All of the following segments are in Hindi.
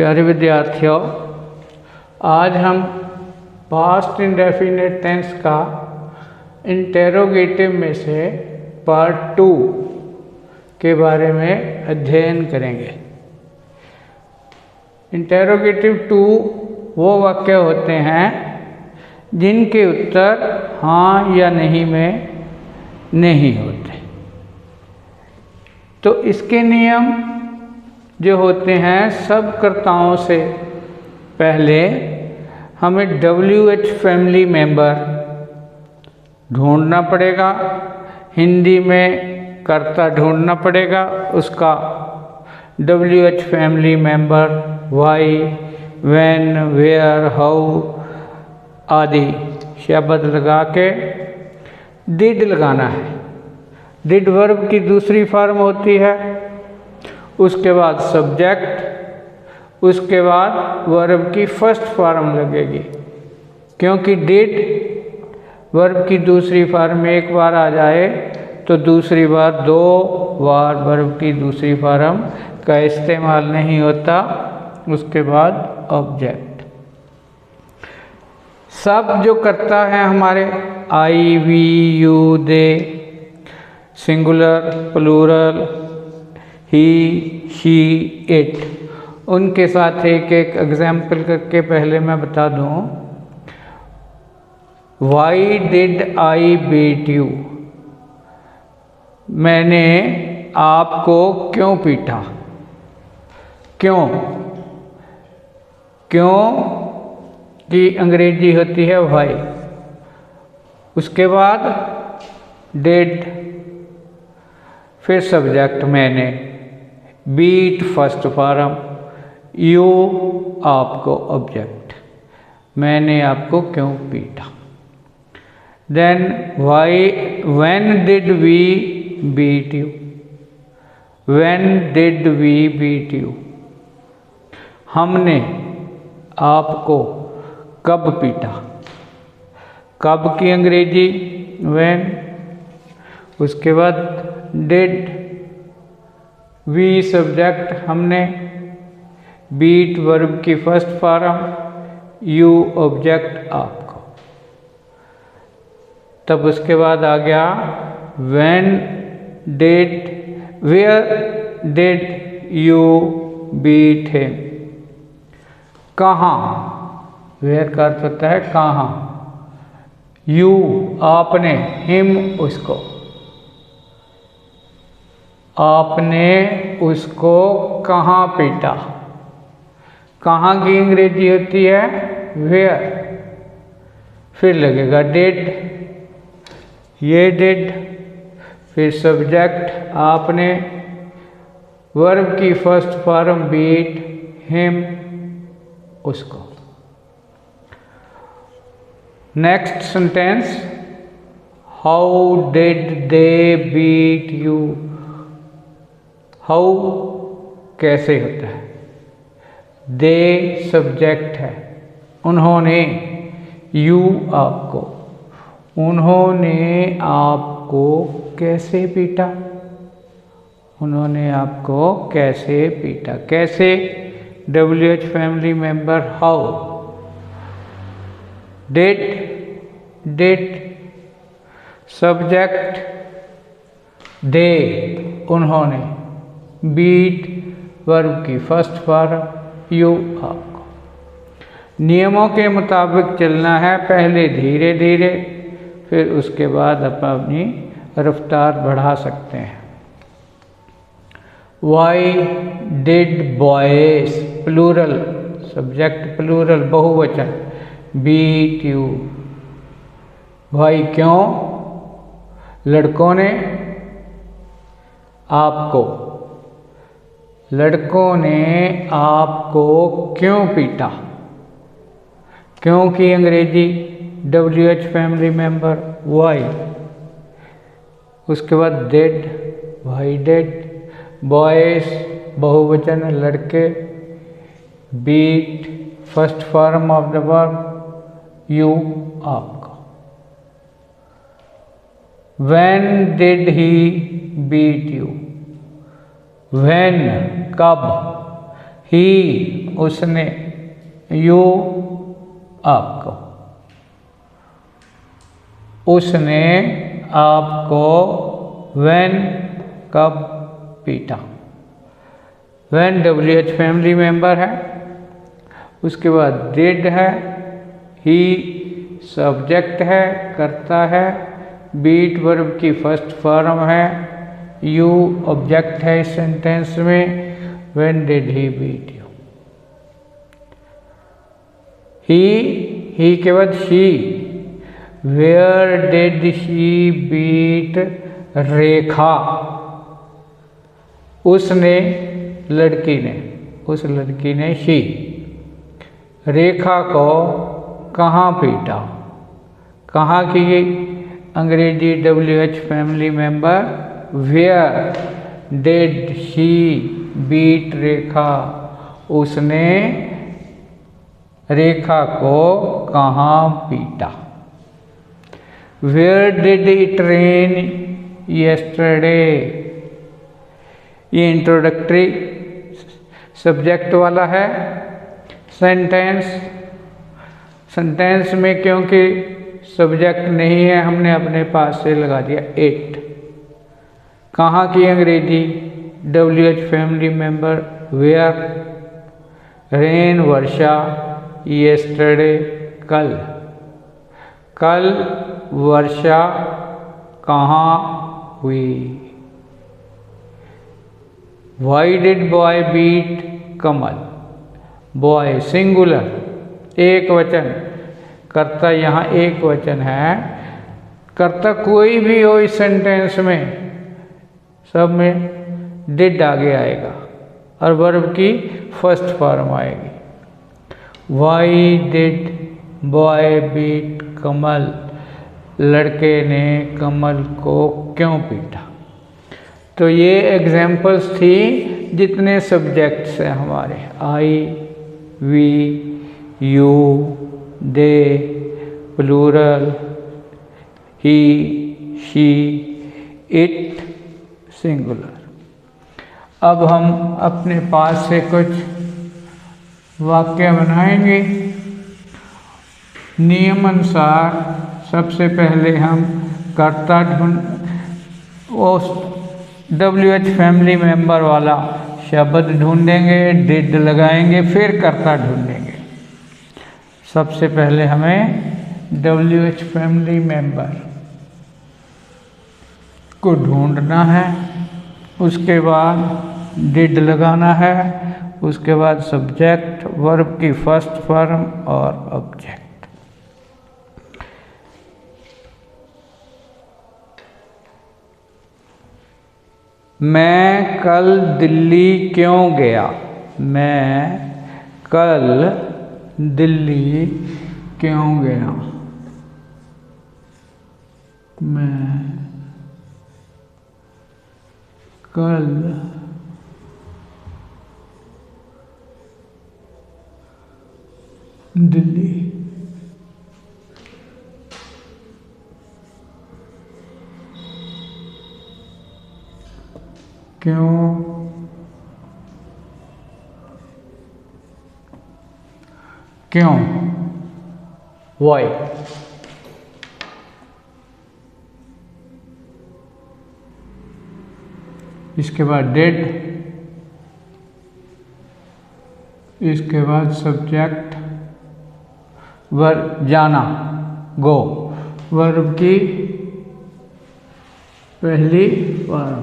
प्यारे विद्यार्थियों, आज हम पास्ट इंडेफिनिट टेंस का इंटेरोगेटिव में से पार्ट 2 के बारे में अध्ययन करेंगे। इंटेरोगेटिव 2 वो वाक्य होते हैं जिनके उत्तर हाँ या नहीं में नहीं होते। तो इसके नियम जो होते हैं, सब कर्ताओं से पहले हमें WH फैमिली मेंबर ढूंढना पड़ेगा। हिंदी में कर्ता ढूंढना पड़ेगा, उसका WH family member why, when, where, how आदि शब्द लगा के डिड लगाना है। डिड वर्ब की दूसरी फॉर्म होती है, उसके बाद सब्जेक्ट, उसके बाद वर्ब की फर्स्ट फॉर्म लगेगी। क्योंकि डिड वर्ब की दूसरी फॉर्म एक बार आ जाए तो दूसरी बार 2 बार वर्ब की दूसरी फॉर्म का इस्तेमाल नहीं होता। उसके बाद ऑब्जेक्ट। सब जो करता है हमारे I, we, you, they, singular, plural, he, she, it, उनके साथ एक एक एग्जाम्पल करके पहले मैं बता दूं। Why did I beat you, मैंने आपको क्यों पीटा। क्यों की अंग्रेजी होती है वाई। उसके बाद डिड, फिर सब्जेक्ट मैंने, बीट फर्स्ट फॉर्म, यू आपको ऑब्जेक्ट, मैंने आपको क्यों पीटा। Then why, when did we beat you, when did we beat you, हमने आपको कब पीटा। कब की अंग्रेजी व्हेन। उसके बाद डिड, वी सब्जेक्ट हमने, बीट वर्ब की फर्स्ट फॉर्म, यू ऑब्जेक्ट आपको। तब उसके बाद आ गया when did, where did you beat him, कहाँ। वेयर का अर्थ होता है कहाँ, यू आपने, हिम उसको, आपने उसको कहाँ पीटा। कहाँ की अंग्रेजी होती है वेयर। फिर लगेगा डिड, ये डिड, फिर सब्जेक्ट आपने, वर्ब की फर्स्ट फॉर्म बीट, हिम उसको। Next sentence, how did they beat you. How कैसे होता है, दे सब्जेक्ट है, उन्होंने, यू आपको, उन्होंने आपको कैसे पीटा। उन्होंने आपको कैसे पीटा। कैसे, WH family member how. Did subject, they उन्होंने, बीट वर्ब की फर्स्ट फॉर्म, यू आपको। नियमों के मुताबिक चलना है, पहले धीरे धीरे, फिर उसके बाद आप अपनी रफ्तार बढ़ा सकते हैं। Why did boys, plural subject, plural बहुवचन, बीट यू, वाई क्यों, लड़कों ने आपको, लड़कों ने आपको क्यों पीटा। क्यों की अंग्रेजी WH फैमिली मेंबर वाई। उसके बाद डिड, वाई डिड, बॉयज बहुवचन लड़के, beat first form of the verb, you आपको। When did he beat you, when कब, ही उसने, यू आपको, उसने आपको व्हेन कब पीटा। व्हेन WH फैमिली मेंबर है, उसके बाद डिड है, ही सब्जेक्ट है कर्ता है, बीट वर्ब की फर्स्ट फॉर्म है, यू ऑब्जेक्ट है इस सेंटेंस में, when did he beat you. He के बाद she, where did she beat Rekha, उसने लड़की ने, उस लड़की ने शी रेखा को कहाँ पीटा। कहाँ की अंग्रेजी WH family member, where did she beat Rekha, उसने रेखा को कहाँ पीटा। Where did it rain yesterday, ये इंट्रोडक्टरी सब्जेक्ट वाला है सेंटेंस। सेंटेंस में क्योंकि सब्जेक्ट नहीं है, हमने अपने पास से लगा दिया इट। कहाँ की अंग्रेजी WH family member, where, rain वर्षा, यस्टरडे कल, कल वर्षा कहाँ हुई। Why did boy beat Kamal, boy singular एक वचन, कर्ता यहाँ एक वचन है, कर्ता कोई भी हो इस सेंटेंस में सब में डिड आगे आएगा और वर्ब की फर्स्ट फॉर्म आएगी। वाई डिड बॉय बीट कमल, लड़के ने कमल को क्यों पीटा। तो ये एग्जाम्पल्स थी जितने सब्जेक्ट्स हैं हमारे, I, we, you, they, plural, he, she, it, singular. अब हम अपने पास से कुछ वाक्य बनाएंगे। नियम अनुसार सबसे पहले हम कर्ता उस WH फैमिली मेंबर वाला शब्द ढूंढेंगे, डिड लगाएंगे, फिर कर्ता ढूंढेंगे। सबसे पहले हमें WH फैमिली मेंबर को ढूंढना है, उसके बाद डिड लगाना है, उसके बाद सब्जेक्ट, वर्ब की फर्स्ट फॉर्म और ऑब्जेक्ट। मैं कल दिल्ली क्यों गया। मैं कल दिल्ली क्यों गया। मैं कल दिल्ली क्यों वाई। इसके बाद डिड, इसके बाद सब्जेक्ट, वर्ब जाना, गो, वर्ब की पहली फॉर्म,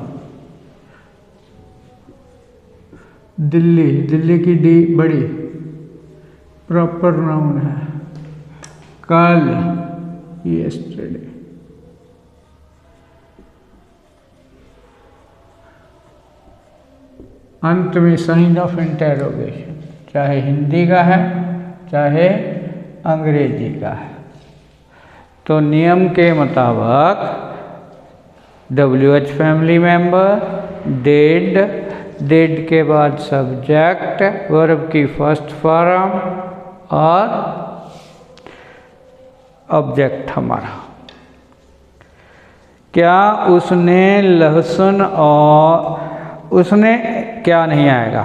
दिल्ली, दिल्ली की डी बड़ी प्रॉपर नाउन है, कल यस्टरडे, अंत में साइन ऑफ इंटरोगेशन, चाहे हिंदी का है चाहे अंग्रेजी का है। तो नियम के मुताबिक WH family member, did, did के बाद सब्जेक्ट, वर्ब की फर्स्ट फॉर्म और ऑब्जेक्ट हमारा। क्या उसने लहसुन और उसने क्या नहीं आएगा,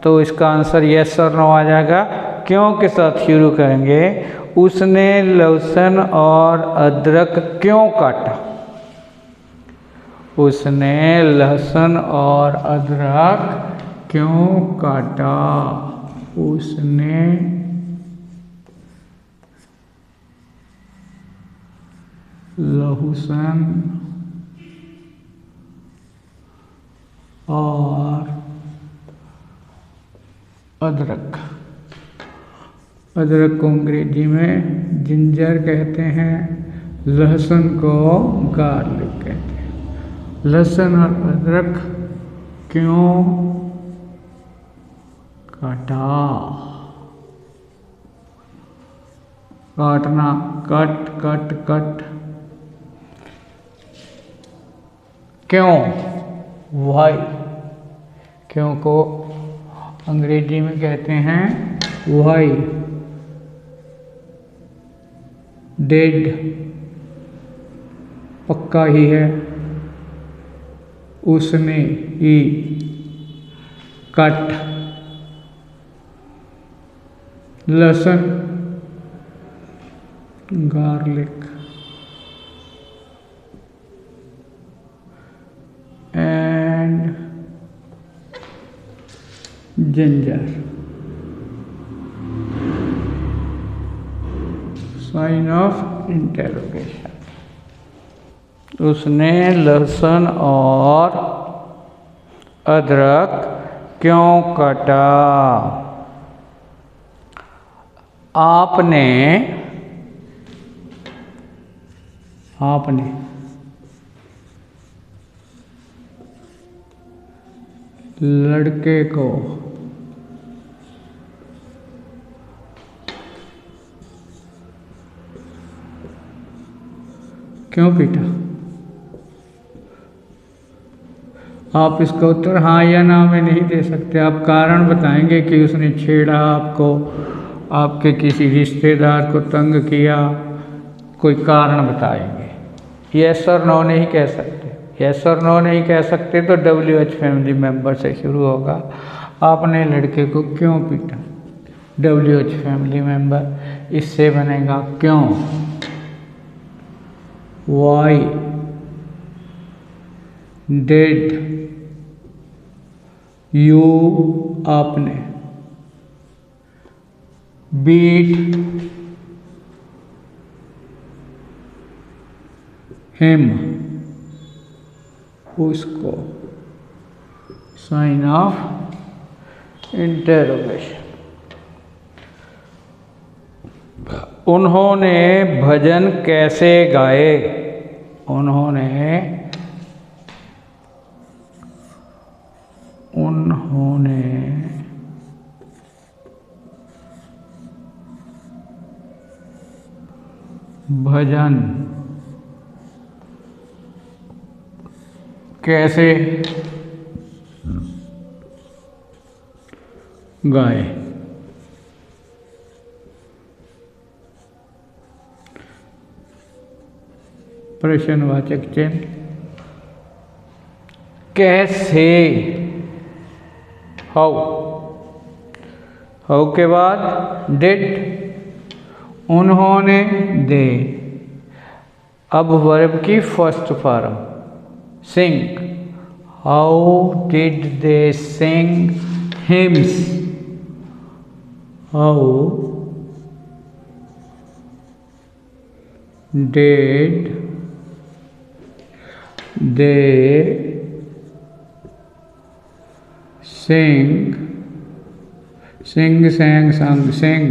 तो इसका आंसर यस और नो आ जाएगा। क्यों के साथ शुरू करेंगे। उसने लहसुन और अदरक क्यों काटा। उसने लहसुन और अदरक क्यों काटा। उसने लहसुन और अदरक, अदरक को अंग्रेजी में जिंजर कहते हैं, लहसुन को गार्लिक कहते हैं। लहसुन और अदरक क्यों काटा। काटना, कट कट कट। क्यों, वाई। क्यों को अंग्रेजी में कहते हैं वाई। डेड पक्का ही है, उसने ही। कट लहसुन, garlic and ginger. Sign of interrogation. उसने लहसुन और अदरक क्यों काटा। आपने लड़के को क्यों पीटा। आप इसका उत्तर हाँ या ना में नहीं दे सकते। आप कारण बताएंगे कि उसने छेड़ा आपको, आपके किसी रिश्तेदार को तंग किया, कोई कारण बताएंगे। यस और नो नहीं कह सकते। यस और नो नहीं कह सकते तो WH फैमिली मेंबर से शुरू होगा। आपने लड़के को क्यों पीटा। WH फैमिली मेंबर, इससे बनेगा क्यों। वाई डिड यू, आपने। बीट हिम, उसको। Sign of interrogation. उन्होंने भजन कैसे गाए। उन्होंने भजन कैसे गाए। प्रश्नवाचक चिन्ह। कैसे, हाउ के बाद डिड, उन्होंने, दे। अब वर्ब की first form sing. How did they sing hymns. How did they sing, sang, sung, sing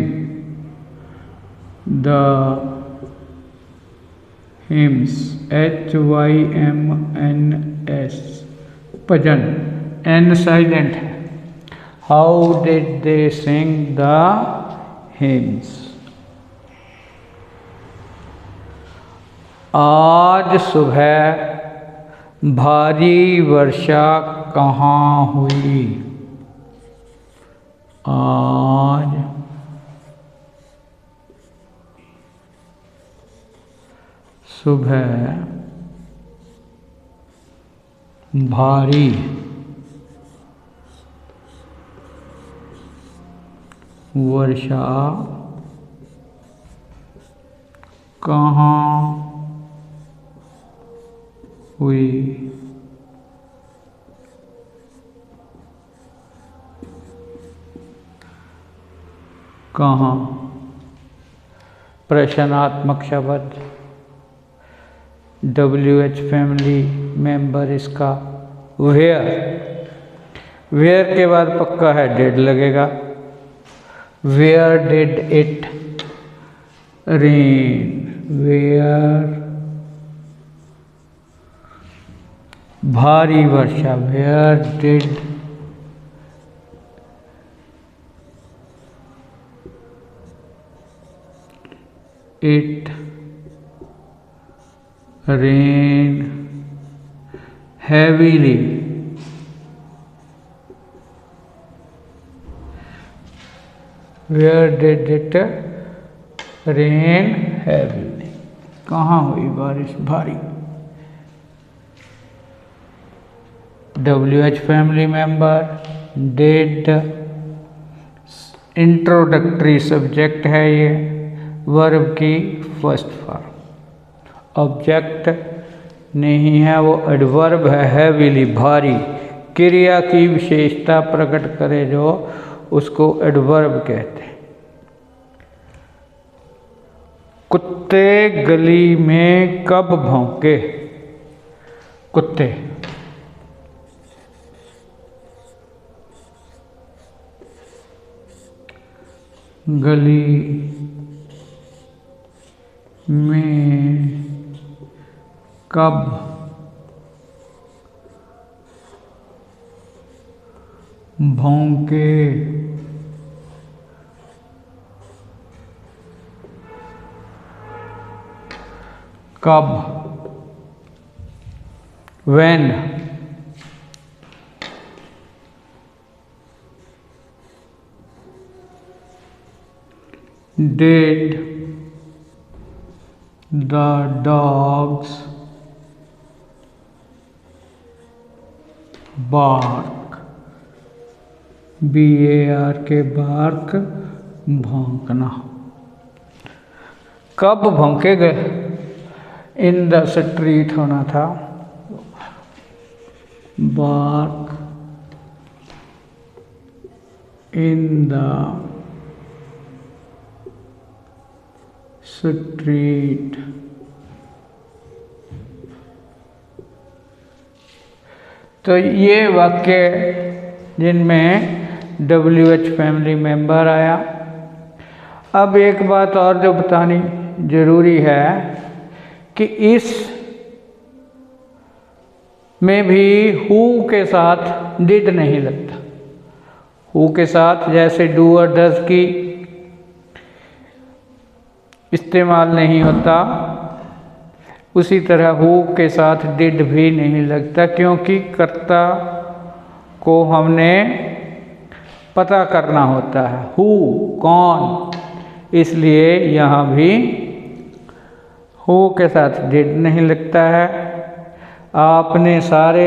the hymns. HYMNS भजन, N silent है। How did they sing the hymns? आज सुबह भारी वर्षा कहाँ हुई। आज सुबह भारी वर्षा कहाँ हुई? कहाँ, प्रश्नात्मक शब्द। WH फैमिली मेंबर इसका वेयर, वेयर के बाद पक्का है डिड लगेगा। Where did it rain, where भारी वर्षा, where did it rain heavily, where did it rain heavily? कहाँ हुई बारिश भारी? WH family member, did introductory subject है ये, वर्ब की फर्स्ट फॉर्म। ऑब्जेक्ट नहीं है, वो एडवर्ब है, हैवीली भारी। क्रिया की विशेषता प्रकट करे जो, उसको एडवर्ब कहते हैं। कुत्ते गली में कब भौंके? कुत्ते गली में कब भौंके? कब, when, did the dogs bark? BARK bark, भौंकना। कब भौंके गए? इन द स्ट्रीट होना था, बार्क इन द स्ट्रीट। तो ये वाक्य जिनमें WH फैमिली मेंबर आया। अब एक बात और जो बतानी जरूरी है कि इस में भी हु के साथ डिड नहीं लगता। हु के साथ जैसे डू और डज की इस्तेमाल नहीं होता, उसी तरह हु के साथ डिड भी नहीं लगता, क्योंकि कर्ता को हमने पता करना होता है, हु कौन, इसलिए यहाँ भी हु के साथ डिड नहीं लगता है। आपने सारे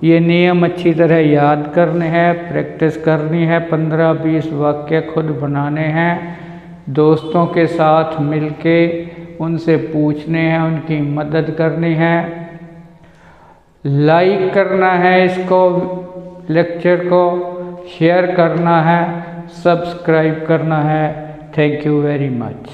ये नियम अच्छी तरह याद करने हैं, प्रैक्टिस करनी है। 15-20 वाक्य खुद बनाने हैं, दोस्तों के साथ मिलके उनसे पूछने हैं, उनकी मदद करनी है। लाइक करना है इसको, लेक्चर को शेयर करना है, सब्सक्राइब करना है। Thank you very much.